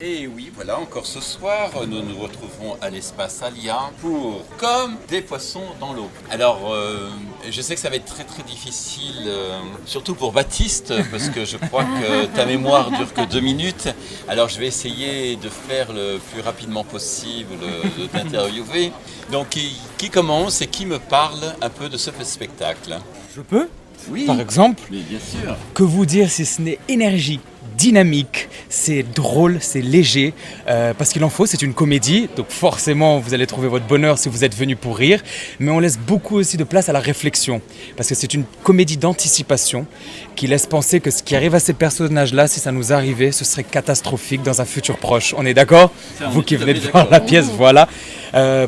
Et oui, voilà, encore ce soir, nous nous retrouvons à l'espace Alia pour Comme des poissons dans l'eau. Alors, je sais que ça va être très très difficile, surtout pour Baptiste, parce que je crois que ta mémoire dure que 2 minutes. Alors, je vais essayer de faire le plus rapidement possible, de t'interviewer. Donc, qui commence et qui me parle un peu de ce spectacle? Je peux, Oui, par exemple, mais bien sûr. que vous dire si ce n'est énergique, dynamique, c'est drôle, c'est léger, parce qu'il en faut, c'est une comédie, donc forcément vous allez trouver votre bonheur si vous êtes venu pour rire, mais on laisse beaucoup aussi de place à la réflexion, parce que c'est une comédie d'anticipation qui laisse penser que ce qui arrive à ces personnages-là, si ça nous arrivait, ce serait catastrophique dans un futur proche. On est d'accord? Ça, on Vous est qui tout à venez de fait voir la d'accord. pièce, voilà.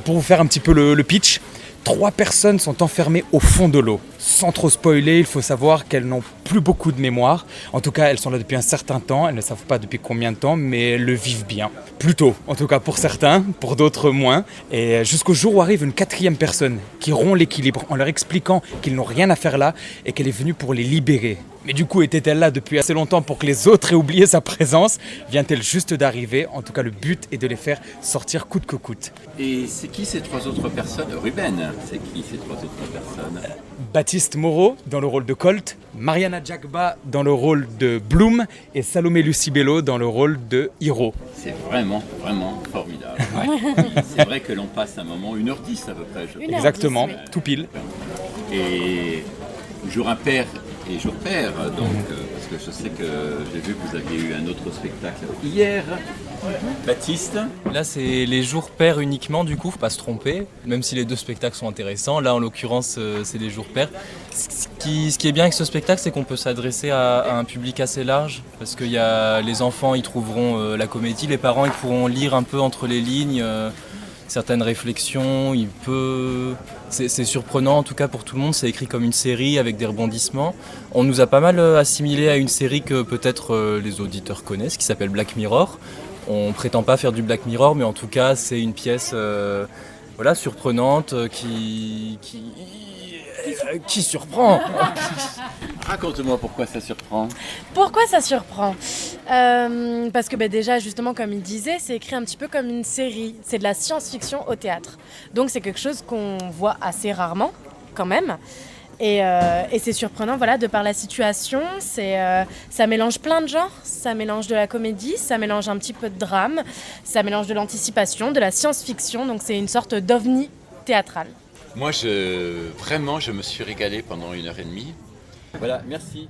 Pour vous faire un petit peu le pitch, 3 personnes sont enfermées au fond de l'eau. Sans trop spoiler, il faut savoir qu'elles n'ont plus beaucoup de mémoire. En tout cas, elles sont là depuis un certain temps. Elles ne savent pas depuis combien de temps, mais elles le vivent bien. Plutôt, en tout cas pour certains, pour d'autres moins. Et jusqu'au jour où arrive une 4e personne qui rompt l'équilibre en leur expliquant qu'ils n'ont rien à faire là et qu'elle est venue pour les libérer. Mais du coup, était-elle là depuis assez longtemps pour que les autres aient oublié sa présence? Vient-elle juste d'arriver? En tout cas, le but est de les faire sortir coûte que coûte. Et c'est qui ces 3 autres personnes? Ruben, c'est qui ces 3 autres personnes? Baptiste Moreau dans le rôle de Colt, Mariana Djagba dans le rôle de Bloom et Salomé Lucibello dans le rôle de Hiro. C'est vraiment, vraiment formidable. C'est vrai que l'on passe un moment, 1h10 à peu près. Je crois. Exactement, tout pile. Et jour impair et jour pair, donc, parce que je sais que j'ai vu que vous aviez eu un autre spectacle hier. Baptiste? Là, c'est les jours pairs uniquement, du coup, faut pas se tromper, même si les 2 spectacles sont intéressants. Là, en l'occurrence, c'est les jours pairs. Ce qui est bien avec ce spectacle, c'est qu'on peut s'adresser à un public assez large, parce que les enfants, ils trouveront la comédie, les parents, ils pourront lire un peu entre les lignes certaines réflexions. C'est surprenant, en tout cas pour tout le monde. C'est écrit comme une série avec des rebondissements. On nous a pas mal assimilé à une série que peut-être les auditeurs connaissent, qui s'appelle Black Mirror. On prétend pas faire du Black Mirror, mais en tout cas, c'est une pièce surprenante qui surprend. Raconte-moi pourquoi ça surprend. Pourquoi ça surprend? Parce que déjà, justement, comme il disait, c'est écrit un petit peu comme une série. C'est de la science-fiction au théâtre. Donc c'est quelque chose qu'on voit assez rarement, quand même. Et c'est surprenant, voilà, de par la situation. Ça mélange plein de genres. Ça mélange de la comédie, ça mélange un petit peu de drame, ça mélange de l'anticipation, de la science-fiction. Donc c'est une sorte d'ovni théâtral. Moi, vraiment, je me suis régalé pendant 1h30. Voilà, merci.